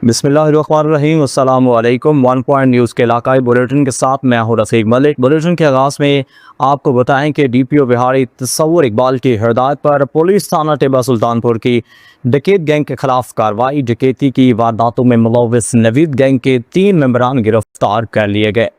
बिस्मिल्लाहिर्रहमानिर्रहीम अस्सलाम वालेकुम। वन पॉइंट न्यूज़ के इलाकाई बुलेटिन के साथ मैं हूं रफ़ीक मलिक। बुलेटिन के आगाज़ में आपको बताएं कि DPO बिहारी तसव्वुर इकबाल की हिदायत पर पुलिस थाना टिब्बा सुल्तानपुर की डकैत गैंग के खिलाफ कार्रवाई। डकैती की वारदातों में मुलव्विस नवीद गैंग के 3 मेंबरान गिरफ्तार कर लिए गए।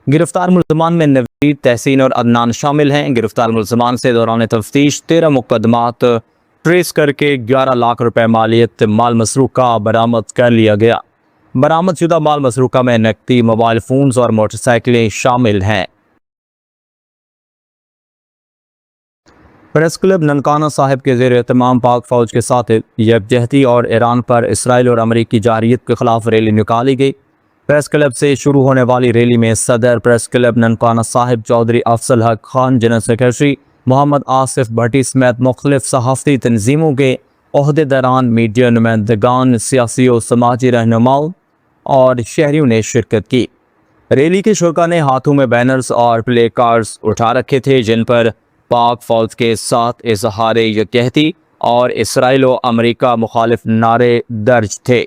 गिरफ्तार मुल्ज़मान में नवीद, तहसीन और अदनान शामिल हैं। गिरफ्तार मुल्ज़मान से दौरान तफ्तीश 13 मुकदमात ट्रेस करके 11 लाख रुपए मालियत माल मसरूका बरामद कर लिया गया। बरामदशुदा माल मसरूका में नकदी, मोबाइल फ़ोन्स और मोटरसाइकिलें शामिल हैं। प्रेस क्लब ननकाना साहिब के ज़ेर एहतमाम पाक फ़ौज के साथ यकजहती और ईरान पर इसराइल और अमरीकी जारहियत के खिलाफ रैली निकाली गई। प्रेस क्लब से शुरू होने वाली रैली में सदर प्रेस क्लब ननकाना साहिब चौधरी अफसल हक खान, जनरल सेक्रेटरी मोहम्मद आसिफ भट्टी समेत मुख्तलिफ सहाफ़ती तंजीमों के ओहदेदारान, मीडिया नुमाइंदगान, सियासी और समाजी रहनुमाओं और शहरियों ने शिरकत की। रैली के शुरा ने हाथों में बैनर्स और प्ले कार्ड्स उठा रखे थे जिन पर पाक फौज के साथ इजहार यकजहती और इसराइल और अमरीका मुखालिफ नारे दर्ज थे।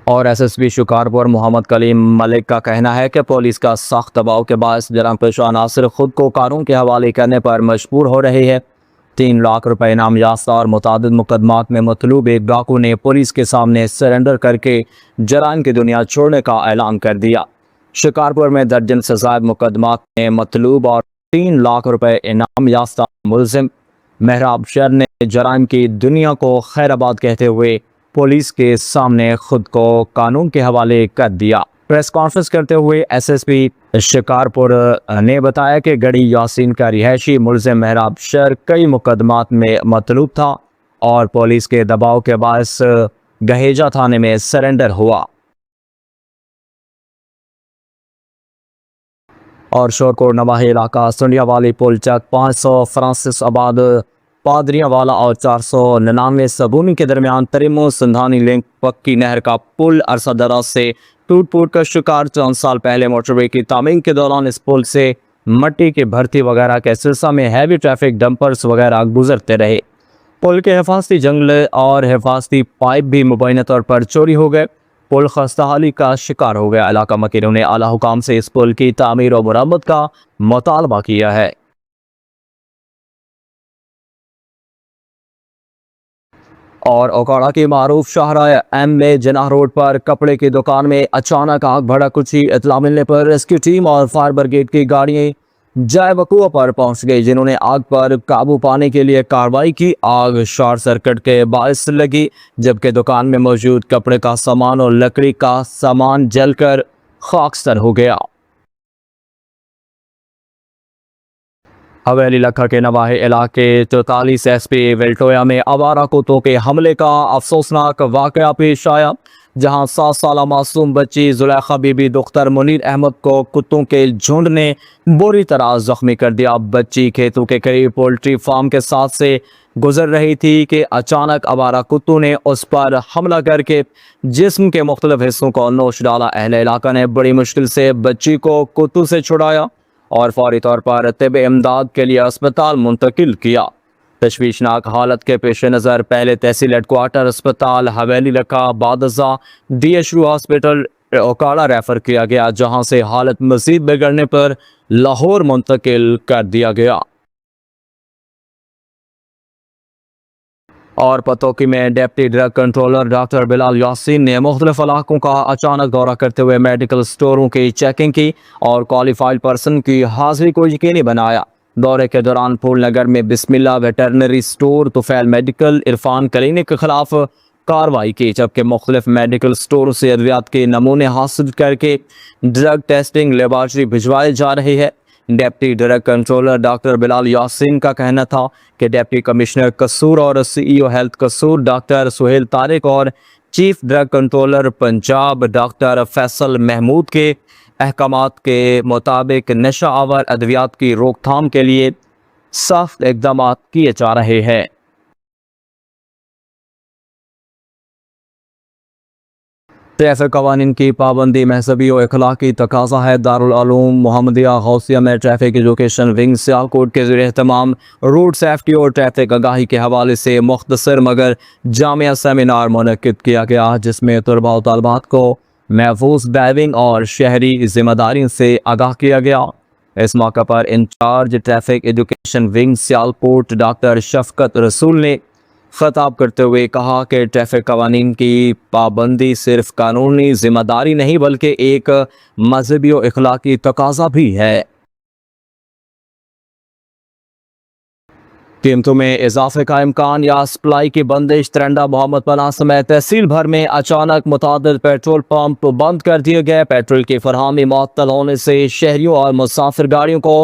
और SSP शिकारपुर मोहम्मद कलीम मलिक का कहना है कि पुलिस का सख्त दबाव के बायस जराम पेशा अनासर खुद को कानून के हवाले करने पर मजबूर हो रहे हैं। 3 लाख रुपए इनाम याफ्ता और मुतादिद मुकदमात में मतलूब एक डाकू ने पुलिस के सामने सरेंडर करके जराइम की दुनिया छोड़ने का ऐलान कर दिया। शिकारपुर में दर्जन से ज़ायद मुकदमात में मतलूब और 3 लाख रुपए इनाम याफ्ता मुलजिम मेहराब शर ने जराइम की दुनिया को खैराबाद कहते हुए पुलिस के सामने खुद को कानून के हवाले कर दिया। प्रेस कॉन्फ्रेंस करते हुए SSP शिकारपुर ने बताया कि गढ़ी यासीन का रिहायशी मुलजिम मेहराब शर कई मुकदमात में मतलूब था और पुलिस के दबाव के बायस गहेजा थाने में सरेंडर हुआ। और शोरकोट नवाही इलाका सुंडिया वाली पुल चक 500 फ्रांसिस आबाद पादरियाँ वाला और 499 सबूनी के दरमियान तरीमो सिंधानी लिंक पक्की नहर का पुल अरसा दराज से टूट फूट का शिकार। 4 साल पहले मोटरवे की तामीर के दौरान इस पुल से मट्टी की भर्ती वगैरह के सिलसिले में हैवी ट्रैफिक डंपर्स वगैरह गुजरते रहे। पुल के हिफाजती जंगल और हिफाजती पाइप भी मुबैना तौर पर चोरी हो गए। पुल खस्ताहाली का शिकार हो गया। इलाका मकीनों ने आला हुकाम से इस पुल की तामीर और मुरम्मत का मुतालबा किया है। और ओकाड़ा की मारूफ शाहराह M में जनाह रोड पर कपड़े की दुकान में अचानक आग भड़क उठी। इतला मिलने पर रेस्क्यू टीम और फायर ब्रिगेड की गाड़ियां जाए वकूआ पर पहुंच गई, जिन्होंने आग पर काबू पाने के लिए कार्रवाई की। आग शॉर्ट सर्किट के बायस लगी, जबकि दुकान में मौजूद कपड़े का सामान और लकड़ी का सामान जलकर खाकसर हो गया। हवेली लखा के नवाही इलाके 44 SP वेल्टोया में आवारा कुत्तों के हमले का अफसोसनाक वाकया पेश आया, जहां 7 साल मासूम बच्ची जुलेखा बीबी दुख्तर मुनीर अहमद को कुत्तों के झुंड ने बुरी तरह जख्मी कर दिया। बच्ची खेतों के करीब पोल्ट्री फार्म के साथ से गुजर रही थी कि अचानक आवारा कुत्तों ने उस पर हमला करके जिस्म के मुख्तलिफ हिस्सों को नोच डाला। अहले इलाका ने बड़ी मुश्किल से बच्ची को कुत्तों से छुड़ाया और फौरी तौर पर तिब इमदाद के लिए अस्पताल मुंतकिल किया। तशवीशनाक हालत के पेश नज़र पहले तहसील हेडक्वार्टर अस्पताल हवेली लखा बादजा DHU हॉस्पिटल ओकाड़ा रेफर किया गया, जहां से हालत मजीद बिगड़ने पर लाहौर मुंतकिल कर दिया गया। और पतोकी में deputy drug controller doctor Bilal Yasin ने मुख्तलिफ इलाकों का अचानक दौरा करते हुए मेडिकल स्टोरों की चेकिंग की और क्वालिफाइड पर्सन की हाजिरी को यकीनी बनाया। दौरे के दौरान फूल नगर में Bismillah veterinary store, Tufail medical, Irfan clinic के खिलाफ कार्रवाई की, जबकि मुख्तलिफ मेडिकल स्टोर से अद्वियात के नमूने हासिल करके ड्रग टेस्टिंग लेबॉर्ट्री भिजवाए जा रहे हैं। Deputy drug controller doctor Bilal Yasin का कहना था कि डिप्टी कमिश्नर कसूर और CEO health Kasur doctor Suhail Tariq और chief drug controller Punjab doctor Faisal Mahmood के अहकामात के मुताबिक नशा आवर अद्वियात की रोकथाम के लिए सख्त इकदाम किए जा रहे हैं। ट्रैफिक कवानीन की पाबंदी महजबी और अखलाकी तकाजा है। दारुल उलूम मोहम्मदिया गौसिया में ट्रैफिक एजुकेशन विंग सियालकोट के ज़रिए तमाम रोड सेफ्टी और ट्रैफिक आगाही के हवाले से मुख्तसर मगर जामिया सेमिनार मुनक्किद किया गया, जिसमें तलबा और तलबात को महफूज ड्राइविंग और शहरी जिम्मेदारी से आगाह किया गया। इस मौके पर incharge traffic education wing Sialkot doctor Shafqat Rasool ने खिताब करते हुए कहा कि ट्रैफिक कवानीन की पाबंदी सिर्फ कानूनी जिम्मेदारी नहीं बल्कि एक मजहबी और इखलाकी तकाजा भी है। कीमतों में इजाफे का इम्कान या सप्लाई की बंदिश। तरंडा मोहम्मद पनाह समेत तहसील भर में अचानक मुतादिद पेट्रोल पंप बंद कर दिए गए। पेट्रोल की फरहमी मुअत्तल होने से शहरियों और मुसाफिर गाड़ियों को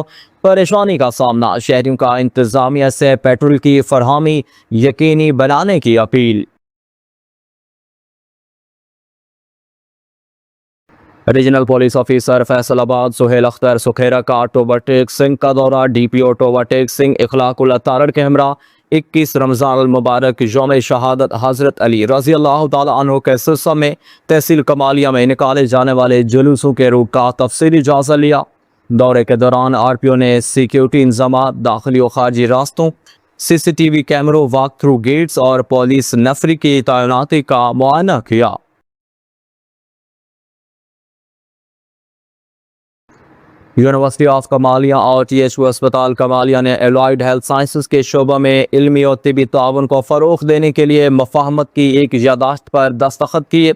परेशानी का सामना। शहरियों का इंतजामिया से पेट्रोल की फरहमी यकीनी बनाने की अपील। Regional police officer Faisalabad Suhail Akhtar Sukhera का ओवरटेक सिंह का दौरा। DPO ओवरटेक सिंह इखलाकुल अतारड़ के हमरा 21 रमज़ान अल मुबारक यौम शहादत हज़रत अली रज़ी अल्लाह तआला अन्हु के सिलसिले में तहसील कमालिया में निकाले जाने वाले जुलूसों के रुख का तफसीली जायजा लिया। दौरे के दौरान RPO ने सिक्योरिटी इंतजाम, दाखिली और खारजी रास्तों, CCTV कैमरों, वॉक थ्रू गेट्स और पुलिस नफरी की तैनाती का मुआयना किया। यूनिवर्सिटी ऑफ कमालिया और THU अस्पताल कमालिया ने एलाइड हेल्थ साइंसेज के शोबा में इल्मी और तिबी ताउन को फ़रोग़ देने के लिए मफाहमत की एक यादाश्त पर दस्तखत किए।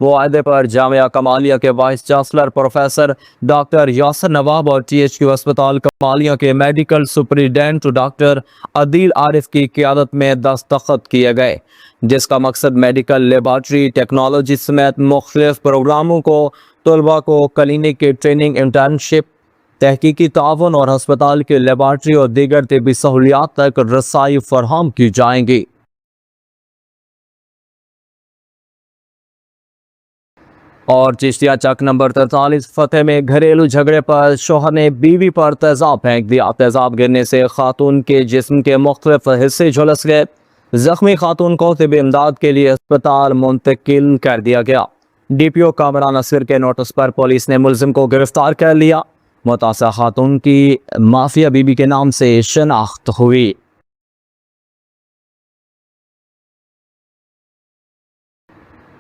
मुआहदे पर जामिया कमालिया के vice chancellor professor doctor Yasir Nawab और THU अस्पताल कमालिया के medical superintendent doctor Adeel Arif की क़यादत में दस्तखत किए गए, जिसका मकसद मेडिकल लेबॉर्ट्री टेक्नोलॉजी समेत मुख्तलिफ प्रोग्रामों को तलबा को क्लिनिक की ट्रेनिंग, इंटर्नशिप, तहकीकी तावन और अस्पताल के लेबॉर्ट्री और दीगर तिबी सहूलियात तक रसाई फराहम की जाएंगी। और चिश्तिया चक नंबर 43 फतेह में घरेलू झगड़े पर शोहर ने बीवी पर तेजाब फेंक दिया। तेजाब गिरने से खातून के जिस्म के मुख्तलिफ हिस्से झुलस गए। जख्मी खातून को तिबी इमदाद के लिए अस्पताल मुंतकिल कर दिया गया। DPO कामरान नसीर के नोटिस पर पुलिस ने मुलजिम को गिरफ्तार कर लिया। मुतासा खातून की माफिया बीबी के नाम से शनाख्त हुई।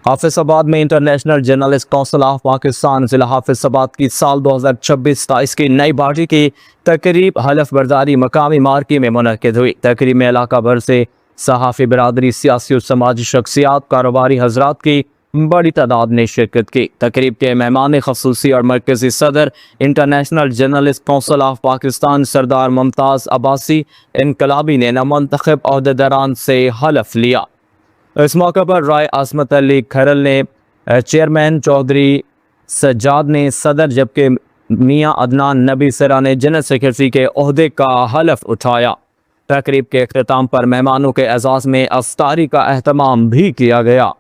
हाफिजाबाद में international journalist council of Pakistan जिला हाफिजाबाद की साल 2026-27 की नई बाजी की तकरीब हलफ बर्दारी मकामी मार्की में मुनक्किद हुई। तकरीब में इलाका भर से सहाफ़ी बिरादरी, सियासी और समाजी शख्सियात, कारोबारी हजरात की बड़ी तादाद ने शिरकत की। तकरीब के मेहमान खसूसी और मरकजी सदर international journalist council of Pakistan Sardar Mumtaz Abbasi Inqilabi ने नामंतखब अहदेदारान से हलफ लिया। इस मौके पर राय आसमत अली खरल ने, चेयरमैन चौधरी सज्जाद ने सदर, जबकि मियाँ अदनान नबी सरा ने जनरल सेक्रेटरी के ओहदे का हलफ उठाया। तकरीब के अख्ताम पर मेहमानों के एजाज़ में अफ्तारी का अहतमाम भी किया गया।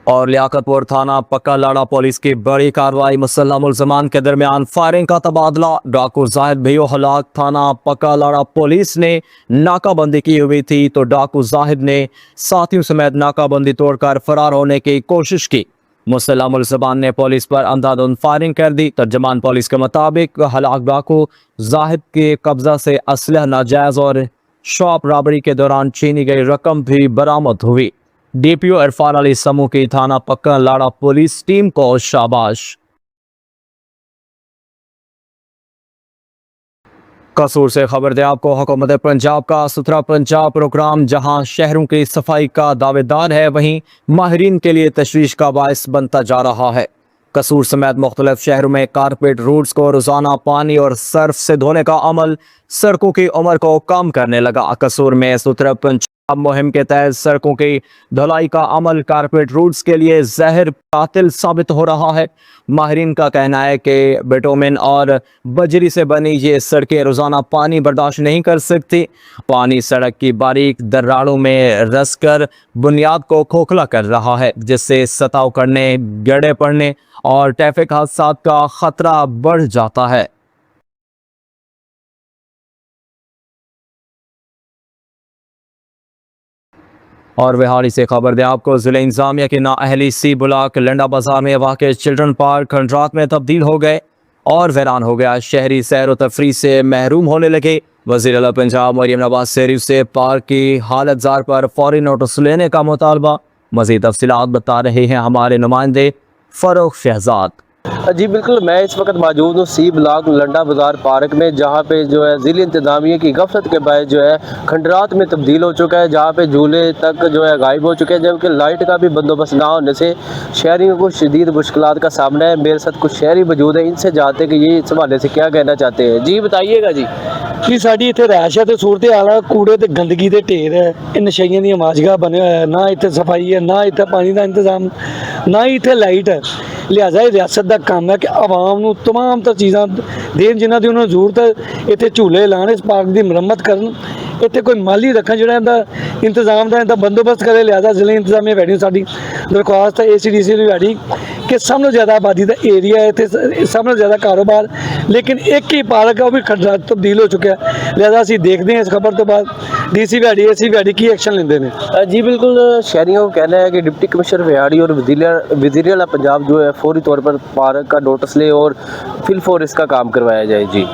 और लियाकतपुर थाना पक्का लाड़ा पुलिस की बड़ी कार्रवाई, मुसल्लह मुल्ज़मान के दरमियान फायरिंग का तबादला। डाकू जाहिद भैयो हलाक। थाना पक्का लाड़ा पुलिस ने नाकाबंदी की हुई थी तो डाकू जाहिद ने साथियों समेत नाकाबंदी तोड़कर फरार होने की कोशिश की। मुसल्लह मुल्ज़मान ने पुलिस पर अंधाधुंध फायरिंग कर दी। तर्जमान पुलिस के मुताबिक हलाक डाकू जाहिद के कब्जा से असलह नाजायज और शॉप रॉबरी के दौरान छीनी गई रकम भी बरामद हुई। DPO इरफान अली समूह की थाना पक्का लाड़ा पुलिस टीम को शाबाश। कसूर से खबर दे आपको, हुकूमत पंजाब का सुथरा पंजाब प्रोग्राम जहां शहरों की सफाई का दावेदार है, वहीं माहिरीन के लिए तशवीश का बायस बनता जा रहा है। कसूर समेत मुख्तलिफ शहरों में कारपेट रोड्स को रोजाना पानी और सर्फ से धोने का अमल सड़कों की उम्र को कम करने लगा। कसूर में सुथरा पंजाब मुहिम के तहत सड़कों की धुलाई का अमल कारपेट रोड्स के लिए जहर कातिल साबित हो रहा है। माहिरीन का कहना है कि बिटुमिन और बजरी से बनी ये सड़कें रोजाना पानी बर्दाश्त नहीं कर सकती। पानी सड़क की बारीक दर्राड़ों में रस कर बुनियाद को खोखला कर रहा है, जिससे सतह उखड़ने, गड्ढे पड़ने और ट्रैफिक हादसा का खतरा बढ़ जाता है। और विहाड़ी से खबर दें आपको, जिला इंतजामिया के नाअहली सी ब्लॉक लंडा बाजार में वाक़ चिल्ड्रन पार्क खंडरात में तब्दील हो गए और वीरान हो गया। शहरी सैर व तफरी से महरूम होने लगे। वज़ीर आला पंजाब मरियम नवाज शरीफ से पार्क की हालत जार पर फौरी नोटिस लेने का मुतालबा। मज़ीद तफसीलात बता रहे हैं हमारे नुमाइंदे फ़रूख शहजाद। जी बिल्कुल, मैं इस वक्त मौजूद हूँ सी ब्लॉक लंडा बाज़ार पार्क में, जहाँ पे जो है ज़िला इंतज़ामिया की गफलत के बाद जो है खंडरात में तब्दील हो चुका है, जहाँ पे झूले तक जो है गायब हो चुके हैं, जबकि लाइट का भी बंदोबस्त ना होने से शहरियों को शदीद मुश्किलात का सामना है। मेरे साथ कुछ शहरी मौजूद हैं, इनसे जानते हैं कि ये इस हवाले से क्या कहना चाहते हैं। जी बताइएगा जी। कि साड़ी इत्थे रैश है तो सूरत हाल है, कूड़े ते गंदगी दे ढेर है, ये नशइयां दी माजगा बने हुआ है, ना इत्थे सफाई है, ना इत्थे पानी का इंतजाम, ना ही इत्थे लाइट है। लिहाजा ये रियासत का काम है कि आवाम नूं तमाम तर चीज़ां देन जिन्हां दी उन्हां नूं जरूरत है। इत्थे झूले लाने, इस पार्क की मुरम्मत करन, इत्थे कोई माली रखन जिहड़ा इहदा इंतजाम दा बंदोबस्त करे। लिहाजा जिले इंतजामिया वैडी साडी दरख्वास्त है ACDC दी वैडी कि सब तो ज़्यादा आबादी का एरिया है, इत्थे सब तो ज़्यादा कारोबार, लेकिन एक ही पार्क है वो भी खंडरात तब्दील हो चुका है। लिहाजा असीं देखते हैं इस खबर तो बाद DC वैडी AC वैडी की एक्शन लेंदे ने। जी बिल्कुल, शहरियों का कहना है कि डिप्टी कमिश्नर विहाड़ी और वज़ीर आला पंजाब जो है फौरी तौर पर पार्क का नोटिस ले और फिलफौर इसका काम करवाया जाए। जी।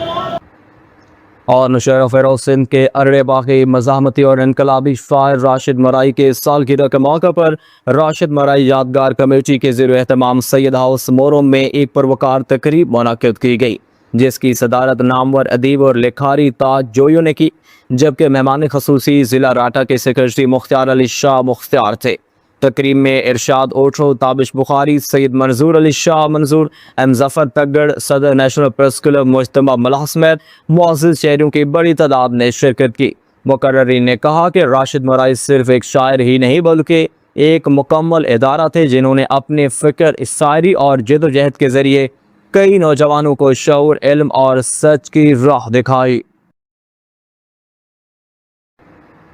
और नौशहरा फ़िरोज़ सिंध के अरड़े बागी मज़ाहमती और इनकलाबी शायर राशिद मराई के सालगिरह के मौके पर राशिद मराई यादगार कमेटी के ज़ेर एहतमाम सैयद हाउस मोरम में एक पुरवकार तकरीब मुनक़िद की गई, जिसकी सदारत नामवर अदीब और लिखारी ताज जोयो ने की, जबकि मेहमान खसूसी ज़िला राटा के सेक्रेटरी मुख्तार अली शाह मुख्तार थे। तकरीब में इरशाद ओठो, ताबिश बुखारी, सैयद मंजूर अली शाह मंजूर, एम जफ़र तगड़, सदर नेशनल प्रेस क्लब मुज्तमा मलाह समेत मुअज़्ज़िज़ शहरियों की बड़ी तादाद ने शिरकत की। मुकर्रिरीन ने कहा कि राशिद मराई सिर्फ एक शायर ही नहीं बल्कि एक मुकम्मल इदारा थे, जिन्होंने अपने फ़िक्र, शायरी और जदोजहद के ज़रिए कई नौजवानों को शऊर, इल्म और सच की राह दिखाई।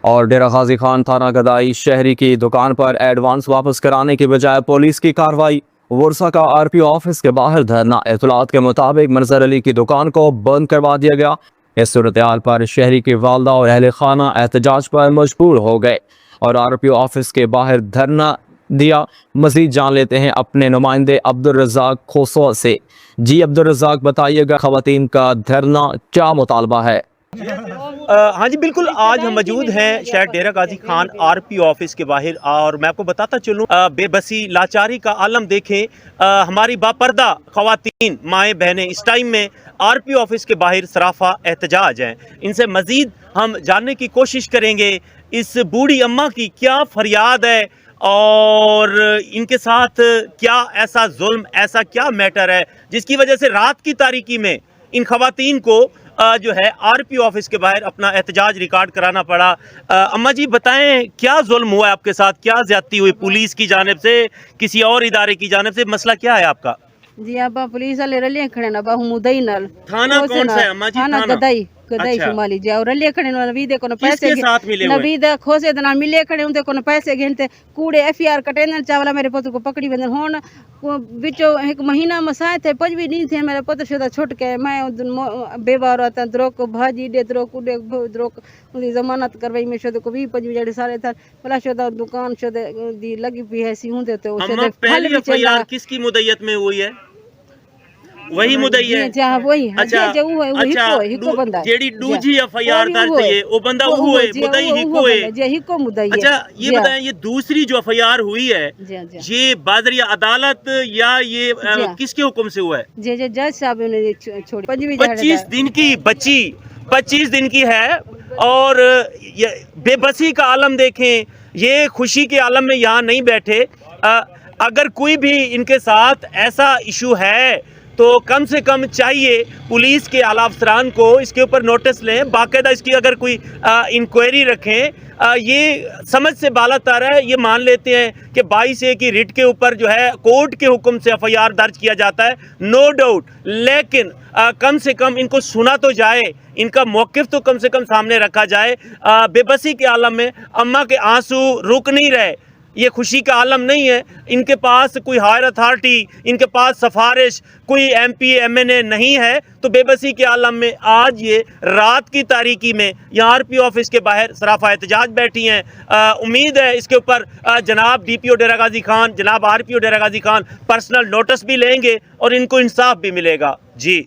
और डेरा गाजी खान थाना गदाई शहरी की दुकान पर एडवांस वापस कराने की बजाय पुलिस की कार्रवाई। वर्सा का RPO ऑफिस के बाहर धरना। इत्तलात के मुताबिक मंजर अली की दुकान को बंद करवा दिया गया। इस सूरत हाल पर शहरी की वालदा और अहले खाना एहतजाज पर मजबूर हो गए और RPO ऑफिस के बाहर धरना दिया। मजीद जान लेते हैं अपने नुमाइंदे अब्दुल रज़ाक खोसो से। जी अब्दुल रज़ाक, बताइएगा खवातीन का धरना क्या मुतालबा है? हाँ जी बिल्कुल, आज हम मौजूद हैं शहर डेरा गाजी खान RPO ऑफिस के बाहर और मैं आपको बताता चलूँ, बेबसी लाचारी का आलम देखें। हमारी बापर्दा ख़वातीन माएँ बहनें इस टाइम में RPO ऑफिस के बाहर सराफा एहतजाज हैं। इनसे मज़ीद हम जानने की कोशिश करेंगे इस बूढ़ी अम्मा की क्या फरियाद है और इनके साथ क्या ऐसा जुल्म, ऐसा क्या मैटर है जिसकी वजह से रात की तारीकी में इन ख़वातीन को जो है RPO ऑफिस के बाहर अपना एहतजाज रिकॉर्ड कराना पड़ा। अम्मा जी बताएं, क्या जुल्म हुआ है आपके साथ, क्या ज्यादती हुई पुलिस की जानिब से, किसी और इदारे की जानिब से, मसला क्या है आपका? जी अब पुलिस वाले रले खड़े ना बा मुदई नल थाना कौन सा है अम्मा जी? थाना गदाई गदाई शुमाली जी और रले खड़े नबी दे कोन पैसे किसके साथ मिले हुए? नबी दे खोसे दना मिले खड़े उनते कोन पैसे घेनते कूड़े FIR कटेन चावला मेरे पुत्र को पकड़ी बंदन होन बिचो एक महीना मसाए थे पजवी नहीं थे मेरे पुत्र शुदा छुट के मैं बेवार होता द्रोक भाजी दे द्रोक उडे द्रोक उदी जमानत करवाई में शुदा को भी पजवी जड़े सारे था भला शुदा दुकान शुदा दी लगी पी है सी हुंदे तो शुदा पहली FIR किसकी मुद्दत में हुई है? वही मुदई है। अच्छा वही अच्छा हिको बंदा जेडी दूजी FIR दर्ज है वो बंदा वो है मुदई हिको है जे हिको मुदई है। अच्छा ये बताएं, ये दूसरी जो FIR हुई है ये बादरिया अदालत या ये किसके हुक्म से हुआ है? जे जे जज साहब ने छोड़ी 25 दिन की बच्ची 25 दिन की है और ये बेबसी का आलम देखें, ये खुशी के आलम में यहाँ नहीं बैठे। अगर कोई भी इनके साथ ऐसा इशू है तो कम से कम चाहिए पुलिस के आला अफसरान को इसके ऊपर नोटिस लें, बाकायदा इसकी अगर कोई इंक्वायरी रखें। ये समझ से बाला तार है, ये मान लेते हैं कि 22A की रिट के ऊपर जो है कोर्ट के हुक्म से FIR दर्ज किया जाता है, नो डाउट, लेकिन कम से कम इनको सुना तो जाए, इनका मौक़िफ़ तो कम से कम सामने रखा जाए। बेबसी के आलम में अम्मा के आंसू रुक नहीं रहे। ये खुशी का आलम नहीं है। इनके पास कोई हायर अथॉरिटी, इनके पास सिफारिश, कोई MP MNA नहीं है, तो बेबसी के आलम में आज ये रात की तारीकी में यहाँ RPO ऑफिस के बाहर सराफा एहतजाज बैठी हैं। उम्मीद है इसके ऊपर जनाब DPO डेरा गाजी खान, जनाब RPO डेरा गाजी खान पर्सनल नोटिस भी लेंगे और इनको इंसाफ भी मिलेगा। जी।